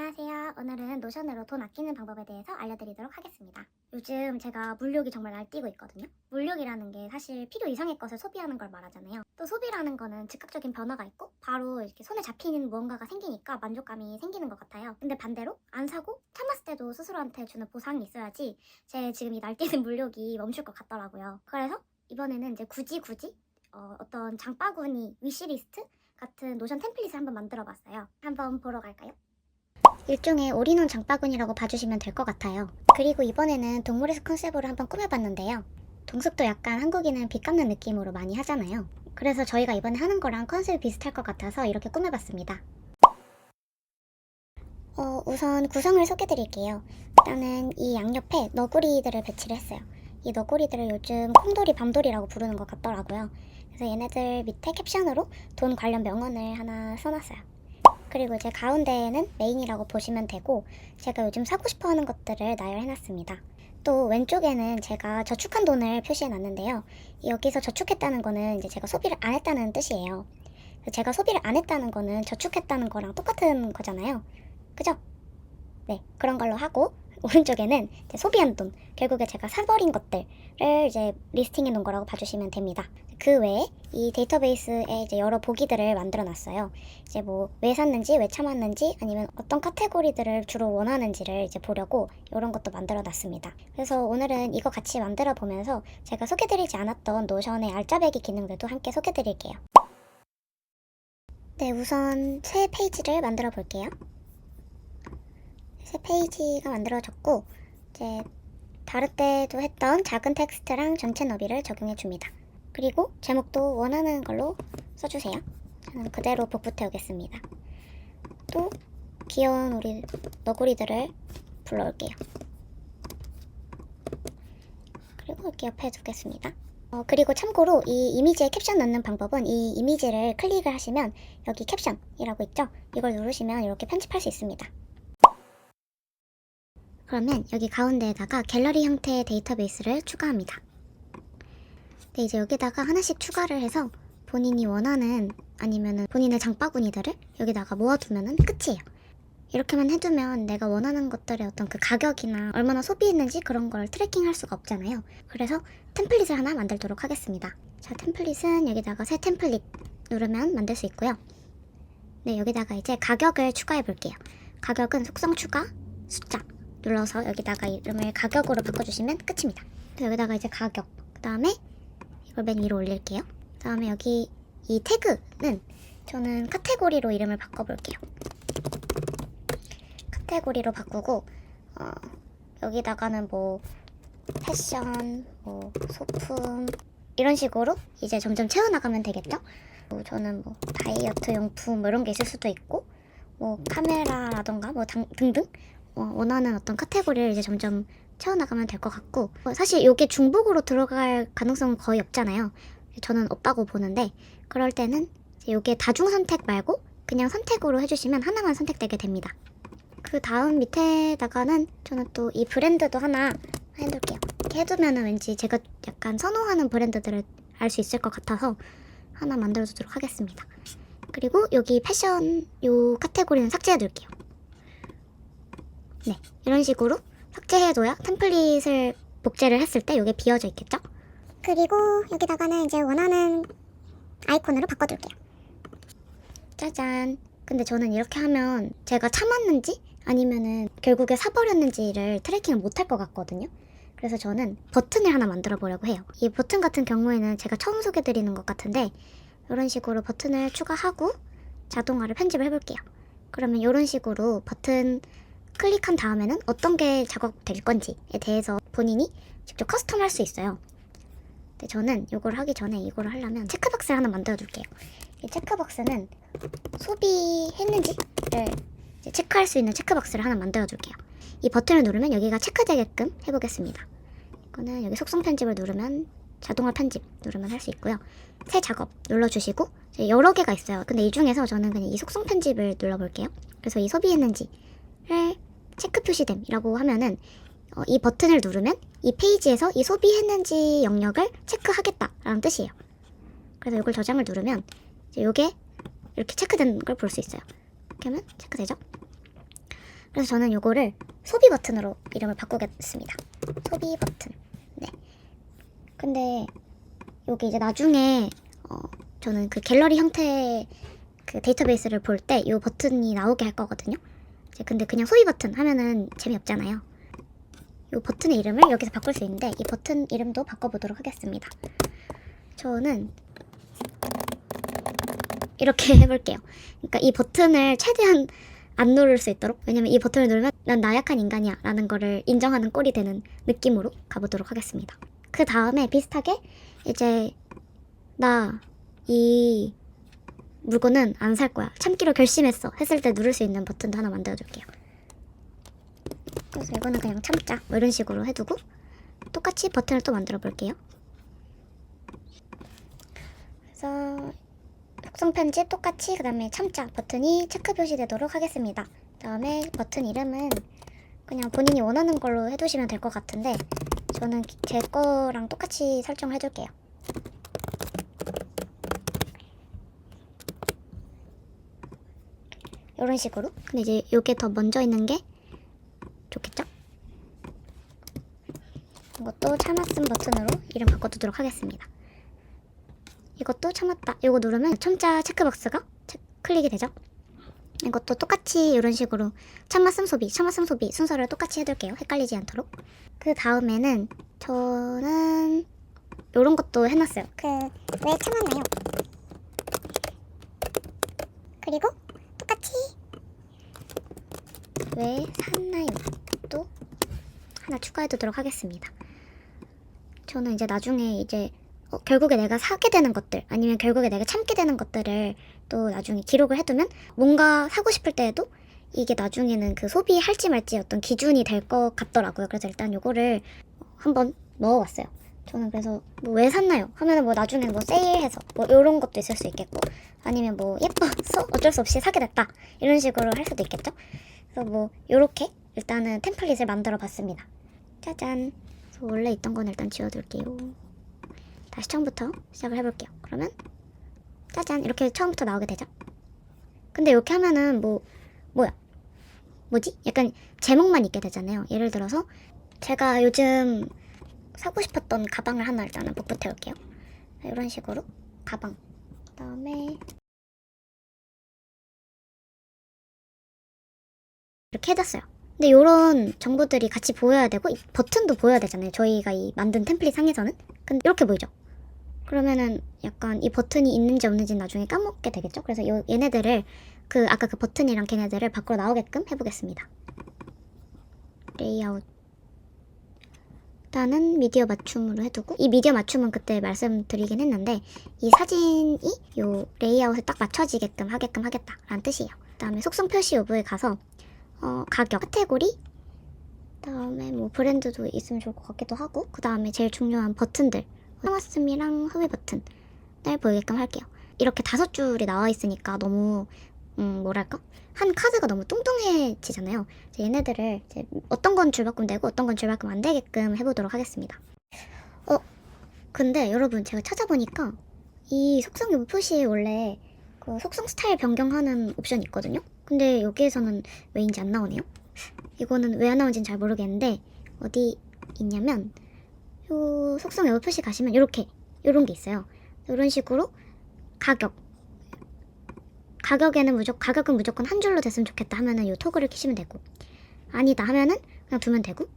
안녕하세요. 오늘은 노션으로 돈 아끼는 방법에 대해서 알려드리도록 하겠습니다. 요즘 제가 물욕이 정말 날뛰고 있거든요. 물욕이라는 게 사실 필요 이상의 것을 소비하는 걸 말하잖아요. 또 소비라는 거는 즉각적인 변화가 있고 바로 이렇게 손에 잡히는 무언가가 생기니까 만족감이 생기는 것 같아요. 근데 반대로 안 사고 참았을 때도 스스로한테 주는 보상이 있어야지 제 지금 이 날뛰는 물욕이 멈출 것 같더라고요. 그래서 이번에는 이제 굳이 어떤 장바구니 위시리스트 같은 노션 템플릿을 한번 만들어 봤어요. 한번 보러 갈까요? 일종의 올인원 장바구니라고 봐주시면 될 것 같아요. 그리고 이번에는 동물에서 컨셉으로 한번 꾸며봤는데요. 동숲도 약간 한국인은 빚 갚는 느낌으로 많이 하잖아요. 그래서 저희가 이번에 하는 거랑 컨셉이 비슷할 것 같아서 이렇게 꾸며봤습니다. 우선 구성을 소개드릴게요. 일단은 이 양옆에 너구리들을 배치를 했어요. 이 너구리들을 요즘 콩돌이, 밤돌이라고 부르는 것 같더라고요. 그래서 얘네들 밑에 캡션으로 돈 관련 명언을 하나 써놨어요. 그리고 이제 가운데에는 메인이라고 보시면 되고, 제가 요즘 사고 싶어 하는 것들을 나열해놨습니다. 또 왼쪽에는 제가 저축한 돈을 표시해놨는데요. 여기서 저축했다는 거는 이제 제가 소비를 안 했다는 뜻이에요. 제가 소비를 안 했다는 거는 저축했다는 거랑 똑같은 거잖아요. 그죠? 네, 그런 걸로 하고, 오른쪽에는 이제 소비한 돈, 결국에 제가 사버린 것들을 이제 리스팅해 놓은 거라고 봐주시면 됩니다. 그 외에 이 데이터베이스에 이제 여러 보기들을 만들어 놨어요. 이제 뭐 왜 샀는지, 왜 참았는지, 아니면 어떤 카테고리들을 주로 원하는지를 이제 보려고 이런 것도 만들어 놨습니다. 그래서 오늘은 이거 같이 만들어 보면서 제가 소개드리지 않았던 노션의 알짜배기 기능들도 함께 소개드릴게요. 네, 우선 새 페이지를 만들어 볼게요. 새 페이지가 만들어졌고, 이제 다를 때도 했던 작은 텍스트랑 전체 너비를 적용해 줍니다. 그리고 제목도 원하는 걸로 써주세요. 저는 그대로 복붙해 오겠습니다. 또 귀여운 우리 너구리들을 불러올게요. 그리고 이렇게 옆에 두겠습니다. 그리고 참고로 이 이미지에 캡션 넣는 방법은 이 이미지를 클릭을 하시면 여기 캡션이라고 있죠? 이걸 누르시면 이렇게 편집할 수 있습니다. 그러면 여기 가운데에다가 갤러리 형태의 데이터베이스를 추가합니다. 네, 이제 여기다가 하나씩 추가를 해서 본인이 원하는 아니면은 본인의 장바구니들을 여기다가 모아두면은 끝이에요. 이렇게만 해두면 내가 원하는 것들의 어떤 그 가격이나 얼마나 소비했는지 그런 걸 트래킹할 수가 없잖아요. 그래서 템플릿을 하나 만들도록 하겠습니다. 자, 템플릿은 여기다가 새 템플릿 누르면 만들 수 있고요. 네, 여기다가 이제 가격을 추가해 볼게요. 가격은 속성 추가, 숫자 눌러서 여기다가 이름을 가격으로 바꿔주시면 끝입니다. 그래서 여기다가 이제 가격, 그 다음에 이걸 맨 위로 올릴게요. 그 다음에 여기 이 태그는 저는 카테고리로 이름을 바꿔볼게요. 카테고리로 바꾸고 여기다가는 뭐 패션, 뭐 소품 이런 식으로 이제 점점 채워나가면 되겠죠? 저는 뭐 다이어트 용품 뭐 이런 게 있을 수도 있고, 뭐 카메라라던가 뭐 등등 원하는 어떤 카테고리를 이제 점점 채워나가면 될 것 같고, 사실 이게 중복으로 들어갈 가능성은 거의 없잖아요. 저는 없다고 보는데, 그럴 때는 이게 다중 선택 말고 그냥 선택으로 해주시면 하나만 선택되게 됩니다. 그 다음 밑에다가는 저는 또 이 브랜드도 하나 해둘게요. 이렇게 해두면은 왠지 제가 약간 선호하는 브랜드들을 알 수 있을 것 같아서 하나 만들어두도록 하겠습니다. 그리고 여기 패션 요 카테고리는 삭제해둘게요. 네, 이런 식으로 삭제해둬야 템플릿을 복제를 했을 때 이게 비어져 있겠죠? 그리고 여기다가는 이제 원하는 아이콘으로 바꿔둘게요. 짜잔. 근데 저는 이렇게 하면 제가 참았는지 아니면은 결국에 사버렸는지를 트래킹을 못할 것 같거든요. 그래서 저는 버튼을 하나 만들어 보려고 해요. 이 버튼 같은 경우에는 제가 처음 소개드리는 것 같은데, 이런 식으로 버튼을 추가하고 자동화를 편집을 해볼게요. 그러면 이런 식으로 버튼 클릭한 다음에는 어떤 게 작업될 건지에 대해서 본인이 직접 커스텀 할 수 있어요. 근데 저는 이걸 하기 전에 이걸 하려면 체크박스를 하나 만들어 둘게요. 이 체크박스는 소비했는지를 이제 체크할 수 있는 체크박스를 하나 만들어 둘게요. 이 버튼을 누르면 여기가 체크되게끔 해보겠습니다. 이거는 여기 속성 편집을 누르면 자동화 편집 누르면 할 수 있고요. 새 작업 눌러주시고 여러 개가 있어요. 근데 이 중에서 저는 그냥 이 속성 편집을 눌러볼게요. 그래서 이 소비했는지를 체크 표시됨이라고 하면은 이 버튼을 누르면 이 페이지에서 이 소비했는지 영역을 체크하겠다라는 뜻이에요. 그래서 이걸 저장을 누르면 이제 이게 이렇게 체크된 걸 볼 수 있어요. 이렇게 하면 체크되죠? 그래서 저는 요거를 소비 버튼으로 이름을 바꾸겠습니다. 소비 버튼. 네. 근데 여기 이제 나중에 저는 그 갤러리 형태의 그 데이터베이스를 볼 때 이 버튼이 나오게 할 거거든요. 이제 근데 그냥 소비 버튼 하면은 재미없잖아요. 이 버튼의 이름을 여기서 바꿀 수 있는데 이 버튼 이름도 바꿔보도록 하겠습니다. 저는 이렇게 해볼게요. 그러니까 이 버튼을 최대한 안 누를 수 있도록, 왜냐면 이 버튼을 누르면 난 나약한 인간이야 라는 거를 인정하는 꼴이 되는 느낌으로 가보도록 하겠습니다. 그 다음에 비슷하게 이제 나 이 물건은 안 살 거야, 참기로 결심했어 했을 때 누를 수 있는 버튼도 하나 만들어 줄게요. 그래서 이거는 그냥 참자 뭐 이런 식으로 해두고 똑같이 버튼을 또 만들어 볼게요. 그래서 속성 편집 똑같이 그 다음에 참자 버튼이 체크 표시되도록 하겠습니다. 그 다음에 버튼 이름은 그냥 본인이 원하는 걸로 해두시면 될 것 같은데 저는 제 거랑 똑같이 설정을 해줄게요. 이런 식으로. 근데 이제 요게 더 먼저 있는 게 좋겠죠? 이것도 참았음 버튼으로 이름 바꿔두도록 하겠습니다. 이것도 참았다. 이거 누르면 첨자 체크박스가 클릭이 되죠? 이것도 똑같이 이런 식으로 참았음 소비 순서를 똑같이 해둘게요. 헷갈리지 않도록. 그 다음에는 저는 이런 것도 해놨어요. 왜 참았나요? 그리고 똑같이 왜 샀나요? 또 하나 추가해두도록 하겠습니다. 저는 이제 나중에 이제 결국에 내가 사게 되는 것들 아니면 결국에 내가 참게 되는 것들을 또 나중에 기록을 해두면 뭔가 사고 싶을 때에도 이게 나중에는 그 소비할지 말지 어떤 기준이 될 것 같더라고요. 그래서 일단 요거를 한번 넣어왔어요. 저는 그래서 뭐 왜 샀나요? 하면은 뭐 나중에는 뭐 세일해서 뭐 요런 것도 있을 수 있겠고 아니면 뭐 예뻐서 어쩔 수 없이 사게 됐다 이런 식으로 할 수도 있겠죠. 그래서 뭐 요렇게 일단은 템플릿을 만들어 봤습니다. 짜잔. 그래서 원래 있던 건 일단 지워둘게요. 다시 처음부터 시작을 해볼게요. 그러면 짜잔 이렇게 처음부터 나오게 되죠. 근데 이렇게 하면은 뭐지? 약간 제목만 있게 되잖아요. 예를 들어서 제가 요즘 사고 싶었던 가방을 하나 일단은 복붙해 올게요. 이런 식으로 가방 그다음에 이렇게 해뒀어요. 근데 이런 정보들이 같이 보여야 되고 이 버튼도 보여야 되잖아요. 저희가 이 만든 템플릿 상에서는. 근데 이렇게 보이죠? 그러면은 약간 이 버튼이 있는지 없는지 나중에 까먹게 되겠죠? 그래서 얘네들을 아까 그 버튼이랑 걔네들을 밖으로 나오게끔 해보겠습니다. 레이아웃 일단은 미디어 맞춤으로 해두고 이 미디어 맞춤은 그때 말씀드리긴 했는데 이 사진이 요 레이아웃에 딱 맞춰지게끔 하게끔 하겠다라는 뜻이에요. 그 다음에 속성 표시 여부에 가서 가격, 카테고리 그 다음에 뭐 브랜드도 있으면 좋을 것 같기도 하고 그 다음에 제일 중요한 버튼들 참았음이랑 소비 버튼을 보이게끔 할게요. 이렇게 5줄이 나와 있으니까 너무 뭐랄까? 한 카드가 너무 뚱뚱해지잖아요. 얘네들을 이제 어떤 건 줄바꿈 되고 어떤 건 줄바꿈 안 되게끔 해보도록 하겠습니다. 근데 여러분 제가 찾아보니까 이 속성 여부 표시에 원래 그 속성 스타일 변경하는 옵션이 있거든요. 근데 여기에서는 왜인지 안 나오네요. 이거는 왜 안 나오는지는 잘 모르겠는데 어디 있냐면 요 속성 여부 표시 가시면 요런 게 있어요. 이런 식으로 가격은 무조건 한 줄로 됐으면 좋겠다 하면은 요 토글을 키시면 되고 아니다 하면은 그냥 두면 되고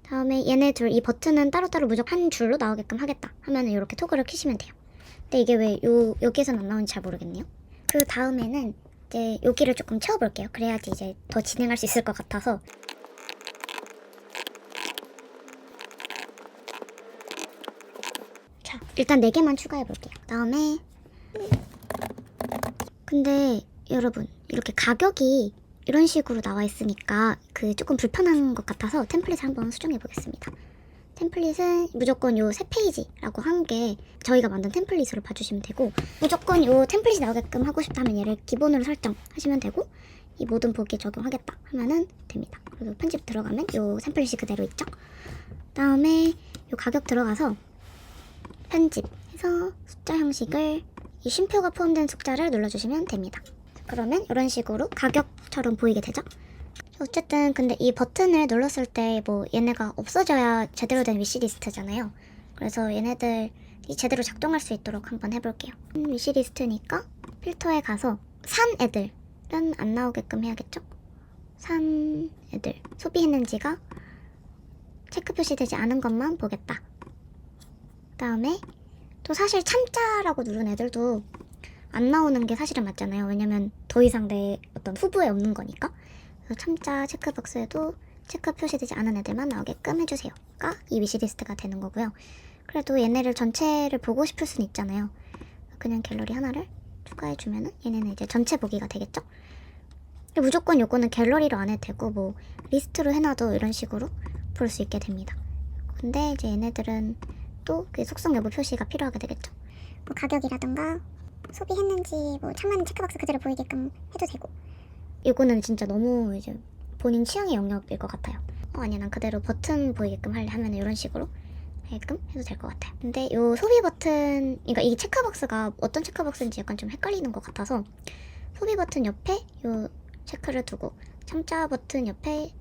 다음에 얘네 둘 이 버튼은 따로따로 무조건 한 줄로 나오게끔 하겠다 하면은 이렇게 토글을 키시면 돼요. 근데 이게 왜 여기에서는 안 나오는지 잘 모르겠네요. 그 다음에는 이제 여기를 조금 채워볼게요. 그래야지 이제 더 진행할 수 있을 것 같아서 자 일단 4개만 추가해볼게요. 다음에 근데 여러분 이렇게 가격이 이런 식으로 나와 있으니까 조금 불편한 것 같아서 템플릿을 한번 수정해 보겠습니다. 템플릿은 무조건 요 3페이지라고 한 게 저희가 만든 템플릿으로 봐주시면 되고 무조건 요 템플릿이 나오게끔 하고 싶다면 얘를 기본으로 설정하시면 되고 이 모든 보기에 적용하겠다 하면은 됩니다. 그리고 편집 들어가면 요 템플릿이 그대로 있죠. 다음에 요 가격 들어가서 편집해서 숫자 형식을 이 쉼표가 포함된 숫자를 눌러주시면 됩니다. 그러면 이런 식으로 가격처럼 보이게 되죠. 어쨌든 근데 이 버튼을 눌렀을 때 뭐 얘네가 없어져야 제대로 된 위시리스트잖아요. 그래서 얘네들이 제대로 작동할 수 있도록 한번 해볼게요. 위시리스트니까 필터에 가서 산 애들은 안 나오게끔 해야겠죠? 산 애들 소비했는지가 체크 표시되지 않은 것만 보겠다. 그 다음에 또 사실 참자라고 누른 애들도 안 나오는 게 사실은 맞잖아요. 왜냐면 더 이상 내 어떤 후보에 없는 거니까. 그래서 참자 체크박스에도 체크 표시되지 않은 애들만 나오게끔 해주세요가 이 위시리스트가 되는 거고요. 그래도 얘네를 전체를 보고 싶을 수는 있잖아요. 그냥 갤러리 하나를 추가해주면은 얘네는 이제 전체 보기가 되겠죠? 무조건 요거는 갤러리로 안 해도 되고 뭐 리스트로 해놔도 이런 식으로 볼 수 있게 됩니다. 근데 이제 얘네들은 또 그 속성 여부 표시가 필요하게 되겠죠. 뭐 가격이라던가 소비했는지 뭐 참만 체크박스 그대로 보이게끔 해도 되고. 이거는 진짜 너무 이제 본인 취향의 영역일 것 같아요. 아니야 난 그대로 버튼 보이게끔 할래 하면 이런 식으로 하게끔 해도 될 것 같아요. 근데 요 소비 버튼, 그러니까 이 체크박스가 어떤 체크박스인지 약간 좀 헷갈리는 것 같아서 소비 버튼 옆에 요 체크를 두고 참자 버튼 옆에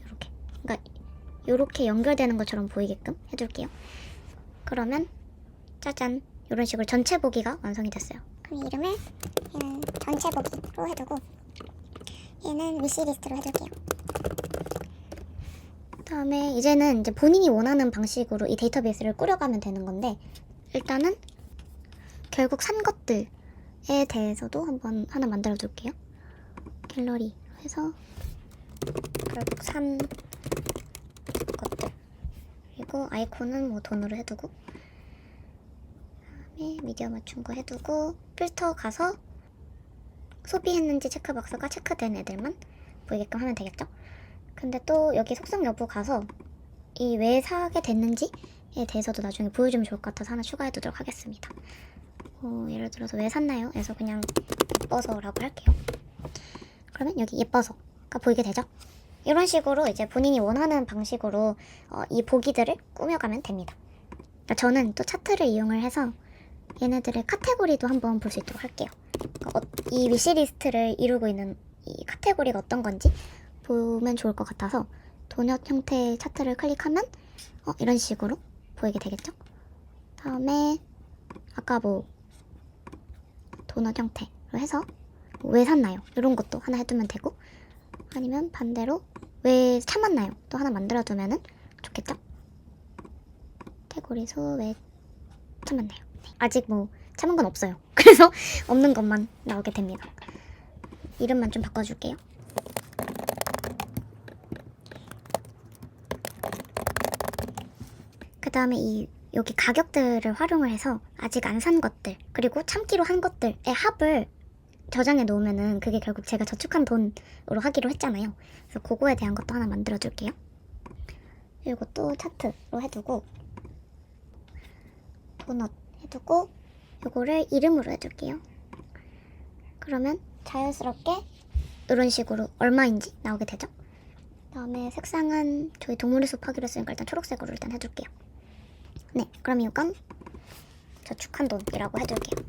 요렇게, 그러니까 요렇게 연결되는 것처럼 보이게끔 해둘게요. 그러면 짜잔 이런 식으로 전체 보기가 완성이 됐어요. 그럼 이름을 얘는 전체 보기로 해두고 얘는 위시리스트로 해둘게요. 그다음에 이제는 이제 본인이 원하는 방식으로 이 데이터베이스를 꾸려가면 되는 건데, 일단은 결국 산 것들에 대해서도 한번 하나 만들어 둘게요. 갤러리 해서 결국 산 것들, 그리고 아이콘은 뭐 돈으로 해두고, 그다음에 미디어 맞춘 거 해두고, 필터 가서 소비했는지 체크박스가 체크된 애들만 보이게끔 하면 되겠죠? 근데 또 여기 속성 여부 가서 이 왜 사게 됐는지에 대해서도 나중에 보여주면 좋을 것 같아서 하나 추가해 두도록 하겠습니다. 예를 들어서 왜 샀나요? 에서 그냥 예뻐서 라고 할게요. 그러면 여기 예뻐서가 보이게 되죠? 이런 식으로 이제 본인이 원하는 방식으로 이 보기들을 꾸며가면 됩니다. 그러니까 저는 또 차트를 이용을 해서 얘네들의 카테고리도 한번 볼 수 있도록 할게요. 그러니까 이 위시리스트를 이루고 있는 이 카테고리가 어떤 건지 보면 좋을 것 같아서 도넛 형태의 차트를 클릭하면 이런 식으로 보이게 되겠죠? 다음에 아까 뭐 도넛 형태로 해서 왜 샀나요? 이런 것도 하나 해두면 되고, 아니면 반대로 왜 참았나요? 또 하나 만들어두면 좋겠죠? 카테고리 수 왜 참았나요? 네. 아직 뭐 참은 건 없어요. 그래서 없는 것만 나오게 됩니다. 이름만 좀 바꿔줄게요. 그 다음에 여기 가격들을 활용을 해서 아직 안 산 것들, 그리고 참기로 한 것들의 합을 저장해 놓으면은 그게 결국 제가 저축한 돈으로 하기로 했잖아요. 그래서 그거에 대한 것도 하나 만들어 줄게요. 이것도 차트로 해두고, 도넛 해두고, 이거를 이름으로 해줄게요. 그러면 자연스럽게 이런 식으로 얼마인지 나오게 되죠. 다음에 색상은 저희 동물의 숲 하기로 했으니까 일단 초록색으로 일단 해둘게요. 네, 그럼 이건 저축한 돈이라고 해둘게요.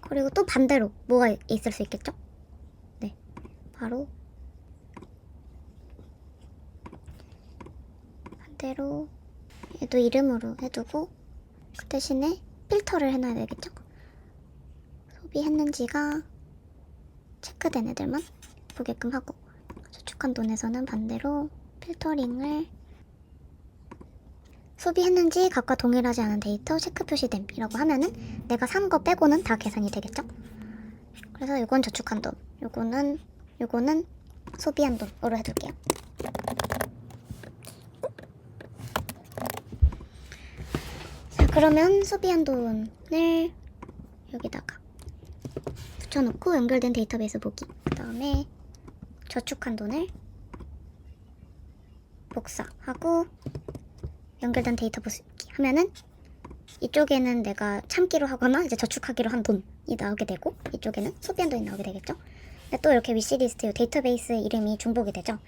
그리고 또 반대로 뭐가 있을 수 있겠죠? 네, 바로 반대로 얘도 이름으로 해두고, 그 대신에 필터를 해놔야 되겠죠? 소비했는지가 체크된 애들만 보게끔 하고, 저축한 돈에서는 반대로 필터링을 소비했는지 각과 동일하지 않은 데이터 체크 표시됨이라고 하면은 내가 산 거 빼고는 다 계산이 되겠죠? 그래서 이건 저축한 돈, 요거는 소비한 돈으로 해둘게요. 자, 그러면 소비한 돈을 여기다가 붙여놓고 연결된 데이터베이스 보기, 그 다음에 저축한 돈을 복사하고 연결된 데이터 보기 하면은 이쪽에는 내가 참기로 하거나 이제 저축하기로 한 돈이 나오게 되고, 이쪽에는 소비한 돈이 나오게 되겠죠. 근데 또 이렇게 위시리스트 데이터베이스 이름이 중복이 되죠.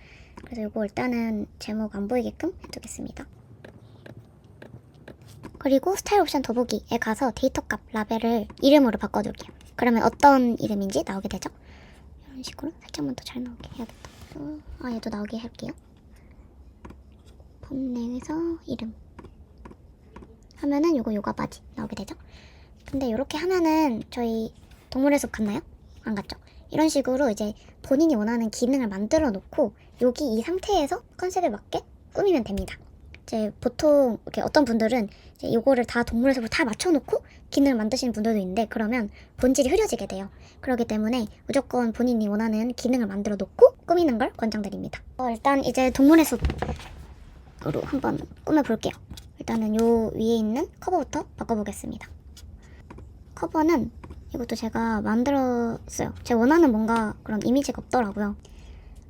그래서 이거 일단은 제목 안 보이게끔 해두겠습니다. 그리고 스타일 옵션 더보기에 가서 데이터 값 라벨을 이름으로 바꿔줄게요. 그러면 어떤 이름인지 나오게 되죠. 이런 식으로 살짝만 더 잘 나오게 해야겠다. 얘도 나오게 할게요. 펌네에서 이름 하면은 요거 바지 나오게 되죠. 근데 이렇게 하면은 저희 동물의 숲 갔나요? 안 갔죠. 이런 식으로 이제 본인이 원하는 기능을 만들어 놓고 여기 이 상태에서 컨셉에 맞게 꾸미면 됩니다. 이제 보통 이렇게 어떤 분들은 이제 이거를 다 동물의 숲을 다 맞춰놓고 기능을 만드시는 분들도 있는데 그러면 본질이 흐려지게 돼요. 그렇기 때문에 무조건 본인이 원하는 기능을 만들어 놓고 꾸미는 걸 권장드립니다. 일단 이제 동물의 숲으로 한번 꾸며볼게요. 일단은 요 위에 있는 커버부터 바꿔보겠습니다. 커버는 이것도 제가 만들었어요. 제가 원하는 뭔가 그런 이미지가 없더라고요.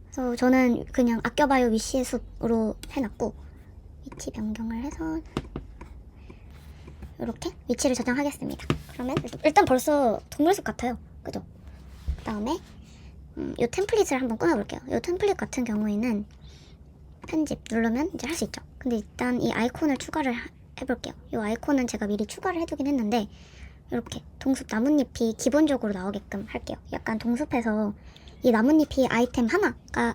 그래서 저는 그냥 아껴봐요 위시의 숲으로 해놨고 위치 변경을 해서 이렇게 위치를 저장하겠습니다. 그러면 일단 벌써 동물의 숲 같아요. 그죠? 그 다음에 이 템플릿을 한번 꾸며볼게요. 이 템플릿 같은 경우에는 편집 누르면 이제 할 수 있죠. 근데 일단 이 아이콘을 추가를 해볼게요. 이 아이콘은 제가 미리 추가를 해두긴 했는데 이렇게 동숲 나뭇잎이 기본적으로 나오게끔 할게요. 약간 동숲에서 이 나뭇잎이 아이템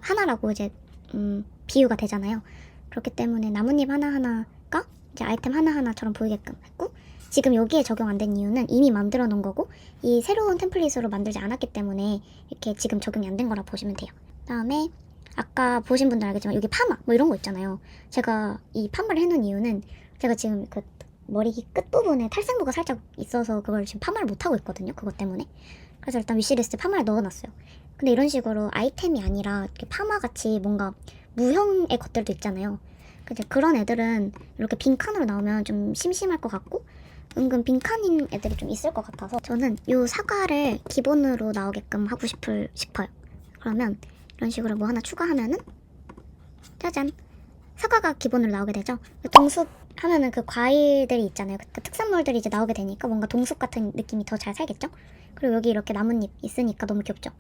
하나라고 이제 비유가 되잖아요. 그렇기 때문에 나뭇잎 하나하나가 이제 아이템 하나하나처럼 보이게끔 했고 지금 여기에 적용 안 된 이유는 이미 만들어 놓은 거고 이 새로운 템플릿으로 만들지 않았기 때문에 이렇게 지금 적용이 안 된 거라 보시면 돼요. 그다음에 아까 보신 분들 알겠지만 여기 파마 뭐 이런 거 있잖아요. 제가 이 파마를 해놓은 이유는 제가 지금 그 머리 끝부분에 탈색무가 살짝 있어서 그걸 지금 파마를 못하고 있거든요. 그것 때문에. 그래서 일단 위시리스트에 파마를 넣어놨어요. 근데 이런 식으로 아이템이 아니라 이렇게 파마같이 뭔가 무형의 것들도 있잖아요. 근데 그런 애들은 이렇게 빈칸으로 나오면 좀 심심할 것 같고 은근 빈칸인 애들이 좀 있을 것 같아서 저는 이 사과를 기본으로 나오게끔 하고 싶어요. 그러면 이런 식으로 뭐 하나 추가하면은 짜잔! 사과가 기본으로 나오게 되죠. 동숲 하면은 그 과일들이 있잖아요. 그 특산물들이 이제 나오게 되니까 뭔가 동숲 같은 느낌이 더 잘 살겠죠? 그리고 여기 이렇게 나뭇잎 있으니까 너무 귀엽죠?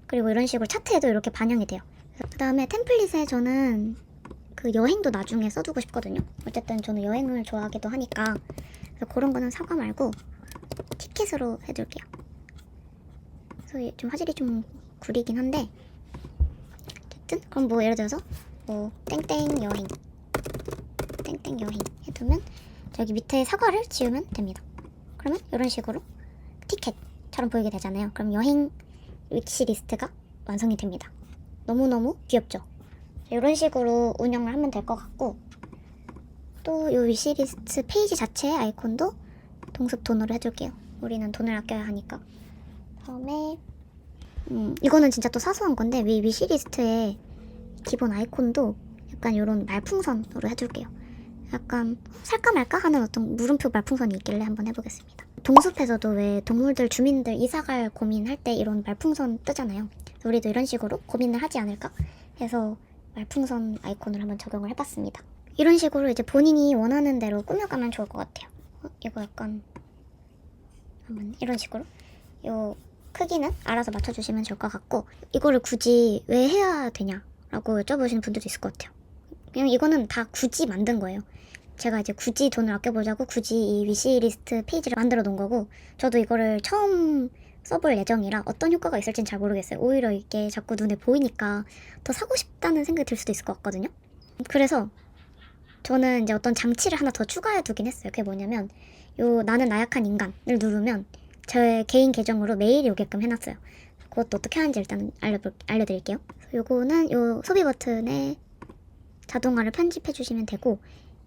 그리고 이런 식으로 차트에도 이렇게 반영이 돼요. 그 다음에 템플릿에 저는 그 여행도 나중에 써두고 싶거든요. 어쨌든 저는 여행을 좋아하기도 하니까 그래서 그런 거는 사과 말고 티켓으로 해둘게요. 그래서 좀 화질이 좀 구리긴 한데 어쨌든 그럼 뭐 예를 들어서 뭐 땡땡 여행 해두면 저기 밑에 사과를 지우면 됩니다. 그러면 이런 식으로 티켓처럼 보이게 되잖아요. 그럼 여행 위치 리스트가 완성이 됩니다. 너무너무 귀엽죠? 이런 식으로 운영을 하면 될 것 같고 또 이 위시리스트 페이지 자체의 아이콘도 동숲 돈으로 해줄게요. 우리는 돈을 아껴야 하니까. 다음에 이거는 진짜 또 사소한 건데 위시리스트의 기본 아이콘도 약간 이런 말풍선으로 해줄게요. 약간 살까 말까 하는 어떤 물음표 말풍선이 있길래 한번 해보겠습니다. 동숲에서도 왜 동물들 주민들 이사갈 고민할 때 이런 말풍선 뜨잖아요. 우리도 이런 식으로 고민을 하지 않을까 해서 말풍선 아이콘을 한번 적용을 해봤습니다. 이런 식으로 이제 본인이 원하는 대로 꾸며가면 좋을 것 같아요. 이거 약간 한번 이런 식으로 요 크기는 알아서 맞춰주시면 좋을 것 같고 이거를 굳이 왜 해야 되냐라고 여쭤보시는 분들도 있을 것 같아요. 그냥 이거는 다 굳이 만든 거예요. 제가 이제 굳이 돈을 아껴보자고 굳이 이 위시리스트 페이지를 만들어 놓은 거고 저도 이거를 처음 써볼 예정이라 어떤 효과가 있을진 잘 모르겠어요. 오히려 이게 자꾸 눈에 보이니까 더 사고 싶다는 생각이 들 수도 있을 것 같거든요. 그래서 저는 이제 어떤 장치를 하나 더 추가해 두긴 했어요. 그게 뭐냐면 요 나는 나약한 인간을 누르면 제 개인 계정으로 메일이 오게끔 해놨어요. 그것도 어떻게 하는지 일단 알려드릴게요. 요거는 요 소비 버튼에 자동화를 편집해 주시면 되고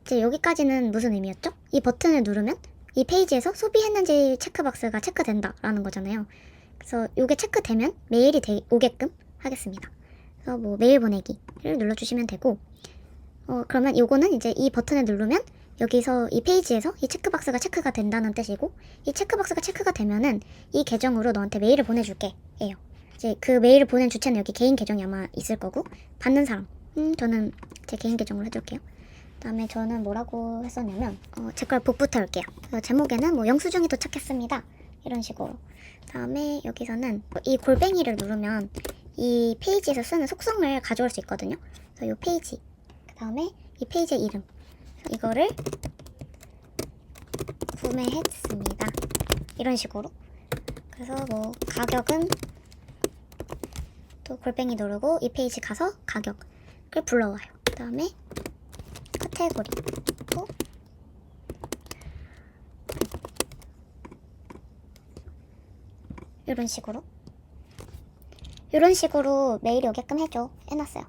이제 여기까지는 무슨 의미였죠? 이 버튼을 누르면 이 페이지에서 소비했는지 체크박스가 체크된다 라는 거잖아요. 그래서 이게 체크되면 메일이 오게끔 하겠습니다. 그래서 뭐 메일 보내기를 눌러주시면 되고 그러면 요거는 이제 이 버튼을 누르면 여기서 이 페이지에서 이 체크박스가 체크가 된다는 뜻이고 이 체크박스가 체크가 되면은 이 계정으로 너한테 메일을 보내줄게 예요. 이제 그 메일을 보낸 주체는 여기 개인 계정이 아마 있을 거고 받는 사람 저는 제 개인 계정으로 해둘게요. 그다음에 저는 뭐라고 했었냐면 제 걸 복부터 할게요. 제목에는 뭐 영수증이 도착했습니다 이런 식으로. 다음에 여기서는 이 골뱅이를 누르면 이 페이지에서 쓰는 속성을 가져올 수 있거든요. 그래서 이 페이지 그 다음에 이 페이지의 이름 이거를 구매했습니다 이런 식으로. 그래서 뭐 가격은 또 골뱅이 누르고 이 페이지 가서 가격을 불러와요. 그 다음에 카테고리 또 이런 식으로 메일이 오게끔 해놨어요.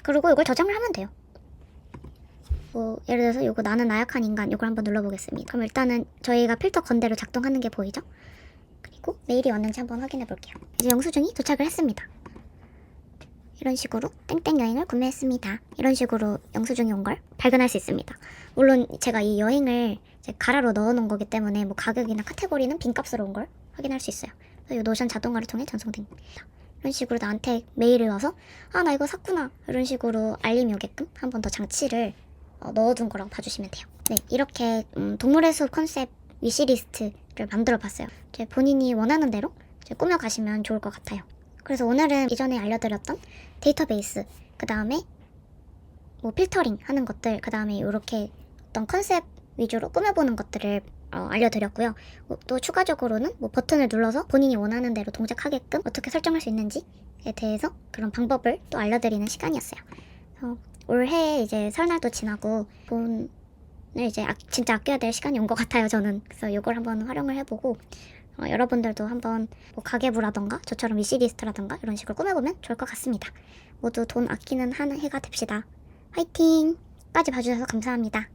그리고 이걸 저장을 하면 돼요. 뭐 예를 들어서 요거 나는 나약한 인간 요걸 한번 눌러보겠습니다. 그럼 일단은 저희가 필터 건대로 작동하는 게 보이죠? 그리고 메일이 왔는지 한번 확인해 볼게요. 이제 영수증이 도착을 했습니다. 이런 식으로 땡땡 여행을 구매했습니다. 이런 식으로 영수증이 온 걸 발견할 수 있습니다. 물론 제가 이 여행을 이제 가라로 넣어놓은 거기 때문에 뭐 가격이나 카테고리는 빈값으로 온 걸 확인할 수 있어요. 이 노션 자동화를 통해 전송됩니다. 이런 식으로 나한테 메일이 와서 아 나 이거 샀구나 이런 식으로 알림이 오게끔 한 번 더 장치를 넣어둔 거라고 봐주시면 돼요. 네, 이렇게 동물의 숲 컨셉 위시리스트를 만들어 봤어요. 이제 본인이 원하는 대로 이제 꾸며가시면 좋을 것 같아요. 그래서 오늘은 이전에 알려드렸던 데이터베이스, 그 다음에 뭐 필터링 하는 것들, 그 다음에 이렇게 어떤 컨셉 위주로 꾸며보는 것들을 알려드렸고요. 또 추가적으로는 뭐 버튼을 눌러서 본인이 원하는 대로 동작하게끔 어떻게 설정할 수 있는지에 대해서 그런 방법을 또 알려드리는 시간이었어요. 올해 이제 설날도 지나고 돈을 이제 진짜 아껴야 될 시간이 온 것 같아요, 저는. 그래서 이걸 한번 활용을 해보고 여러분들도 한번 뭐 가계부라던가 저처럼 위시리스트라던가 이런 식으로 꾸며보면 좋을 것 같습니다. 모두 돈 아끼는 한 해가 됩시다. 화이팅! 까지 봐주셔서 감사합니다.